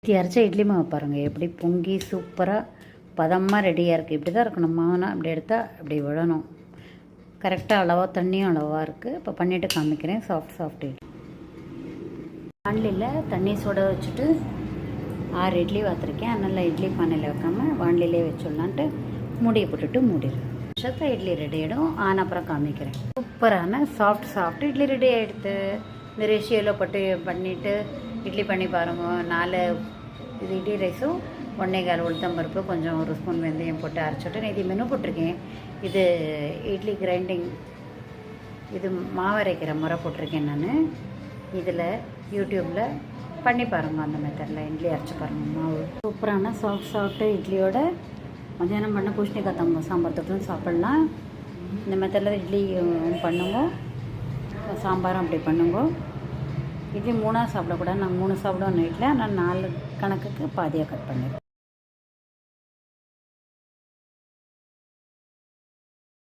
நேற்று அரைச்ச இட்லி மாவு பாருங்கள் எப்படி பொங்கி சூப்பராக பதமாக ரெடியாக இருக்குது. இப்படி தான் இருக்கணும் மாவுனா. அப்படி எடுத்தால் அப்படி விழணும். கரெக்டாக அளவாக தண்ணியும் அளவாக இருக்குது. இப்போ பண்ணிவிட்டு காமிக்கிறேன். சாஃப்ட் இட்லி. வாண்டிலியில் தண்ணி சூட வச்சுட்டு 6 இட்லி வாத்துருக்கேன். அதனால் இட்லி பானையில் வைக்காமல் வாண்டிலே வச்சுடலான்ட்டு மூடியை போட்டுட்டு மூடிடுறேன். வருஷத்தில் இட்லி ரெடி ஆகிடும். அப்புறம் காமிக்கிறேன். சூப்பரான சாஃப்ட் இட்லி ரெடி ஆகிடுது. இந்த ரேஷியோவில் பண்ணிவிட்டு இட்லி பண்ணி பாருங்கள். 4 இது இட்லி ரைஸும் 1.25 உளுத்தம்பருப்பு கொஞ்சம் 1 ஸ்பூன் வெந்தயம் போட்டு அரைச்சிட்டு இது மெனு போட்டிருக்கேன். இது இட்லி கிரைண்டிங் இது மாவு அரைக்கிற முறை போட்டிருக்கேன் நான். இதில் யூடியூப்பில் பண்ணி பாருங்கள். அந்த மெத்தடில் இட்லி அரைச்சி பாருங்கள். மாவு சூப்பரான சாஃப்ட் இட்லியோட மத்தியானம் பண்ண பூசணிக்காய் சாம்பார் தொட்டும் சாப்பிட்லாம். இந்த மெத்தடில் இட்லி பண்ணுங்க. சாம்பாரும் அப்படி பண்ணுங்க. இட்லி 3 சாப்பிடக்கூடாது. நாங்கள் 3 சாப்பிடுவோம் நைட்டில். ஆனால் 4 கணக்குக்கு பாதியாக கட் பண்ணிடுவோம்.